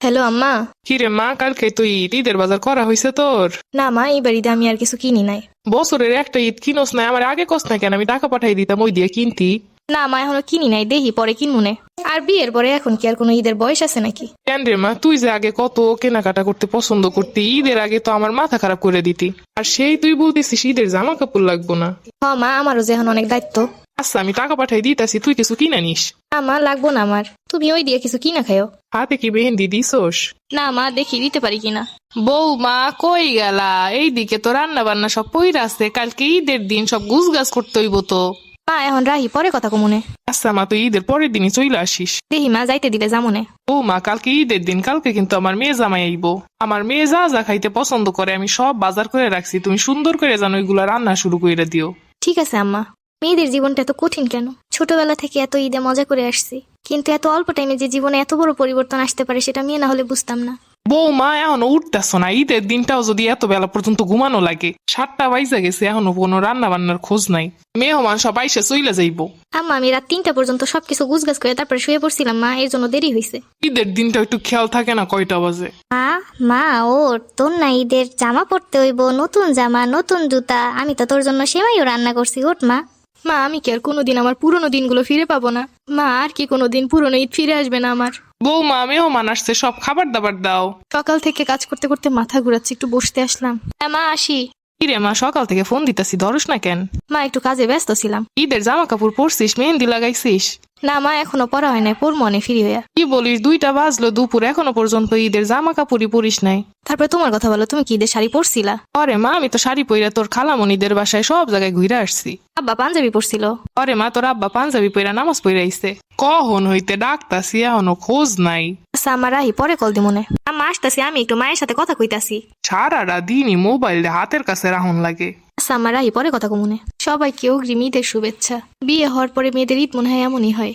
Hello আম্মা। কিরে মা, কালকে তো ঈদের বাজার করা হয়েছে তোর? না মা, এই বাড়িতে আমি আর কিছু কিনি নাই। বছরের একটা ঈদ কিনোস না? আমার আগে কস না কেন? আমি টাকা পাঠাই দিতাম ওই দিয়ে কিনতি। না মা, এখনো কিনি নাই, দেখি পরে কিনমুনে। আর বিয়ের পরে এখন কি আর কোনো ঈদের বয়স আছে নাকি? কেন রে মা, তুই যে আগে কত কেনাকাটা করতে পছন্দ করতি, ঈদের আগে তো আমার মাথা খারাপ করে দিতি। আর সেই তুই বলতেছিস ঈদের জামা কাপড় লাগবো না। হ মা, আমারও যে এখন অনেক দায়িত্ব। আচ্ছা আমি টাকা পাঠাই দিতাছি, তুই কিছু কিনে নিস। না মা, লাগবো না আমার, তুমি ওই দিয়ে কিছু কিনা খাইও। হাতে কি মেহেন্দি দিছোস? না মা, দেখি দিতে পারি কিনা। বৌমা কই গেলা? এইদিকে তো রান্না বান্না সব পইরা আছে, কালকে ঈদের দিন সব গুছ গাছ করতে হইব তো। মা এখন রাহি, পরে কথা কমুনে। আচ্ছা মা, তুই ঈদের পরের দিনই চইলে আসিস। দেখি মা, যাইতে দিলে যামুনে। ও মা, কালকে ঈদের দিন, কালকে কিন্তু আমার মেয়ে জামাই আইবো। আমার মেয়ে যা যা খাইতে পছন্দ করে আমি সব বাজার করে রাখছি, তুমি সুন্দর করে জানো ওইগুলা রান্না শুরু করে দিও। ঠিক আছে আম্মা। মেয়েদের জীবনটা এত কঠিন কেন? ছোটবেলা থেকে এত ঈদে মজা করে আসছি, কিন্তু এত অল্প টাইমে যে জীবনে এত বড় পরিবর্তন আসতে পারে সেটা মেয়ে না হলে বুঝতাম না। বৌমা এখনো উঠতেছ না? ঈদের দিনটাও যদি এত বেলা পর্যন্ত ঘুমানো লাগে, 7টা বাইজা গেছে, এখনো কোনো রান্না বান্নার খোঁজ নাই। মেহমান সব আইসে চইলে যাইবো। আম্মা, আমি রাত 3টা পর্যন্ত সবকিছু গুছগাছ করে তারপরে শুয়ে পড়ছিলাম মা, এর জন্য দেরি হয়েছে। ঈদের দিনটা একটু খেয়াল থাকে না কয়টা বাজে? মা মা ওর তোর না ঈদের জামা পরতে হইব, নতুন জামা নতুন জুতা। আমি তো তোর জন্য সেমাইও রান্না করছি, ওঠ মা। মা, আমি কি আর কোনোদিন আমার পুরনো দিনগুলো ফিরে পাবো না? মা, আর কি কোনোদিন পুরনো ঈদ ফিরে আসবে না আমার? বৌমা মেহমান আসছে, সব খাবার দাবার দাও। সকাল থেকে কাজ করতে করতে মাথা ঘুরাচ্ছে, একটু বসতে আসলাম। হ্যাঁ মা, আসি। কিরে মা, সকাল থেকে ফোন দিতেছি, ধরস না কেন? মা, একটু কাজে ব্যস্ত ছিলাম। ঈদের জামা কাপড় পরছিস, মেহেন্দি লাগাইছিস? না মা, এখনো পড়া হয় নাই, পড়বো অনেক ফ্রি হইয়া। কি বলিস, 2টা বাজলো দুপুর, এখনো পর্যন্ত ঈদের জামা কাপড়ই পরিস নাই? তারপরে তোমার কথা বলো, তুমি কি ঈদের শাড়ি পরছিলা? আরে মা, আমি তো শাড়ি পইরা তোর খালামণিদের বাসায় সব জায়গায় ঘুরে আসছি। আব্বা পাঞ্জাবি পরছিল। আরে মা, তোর আব্বা পাঞ্জাবি পইরা নামাজ পইরা আইছে। কখন হইতে ডাকতাছি, এখনো খোঁজ নাই। আচ্ছা আমার রাহি, পরে কল দিমনে। আম্মা আসতাছি, আমি একটু মায়ের সাথে কথা কইতাছি। সারাটা দিনই মোবাইল হাতের কাছে রাখুন লাগে। আচ্ছা আমার রাহি, পরে কথা কমুনে। সবাইকে অগ্রিম ঈদের শুভেচ্ছা। বিয়ে হওয়ার পরে মেয়েদের ঈদ মনে হয় এমনই হয়।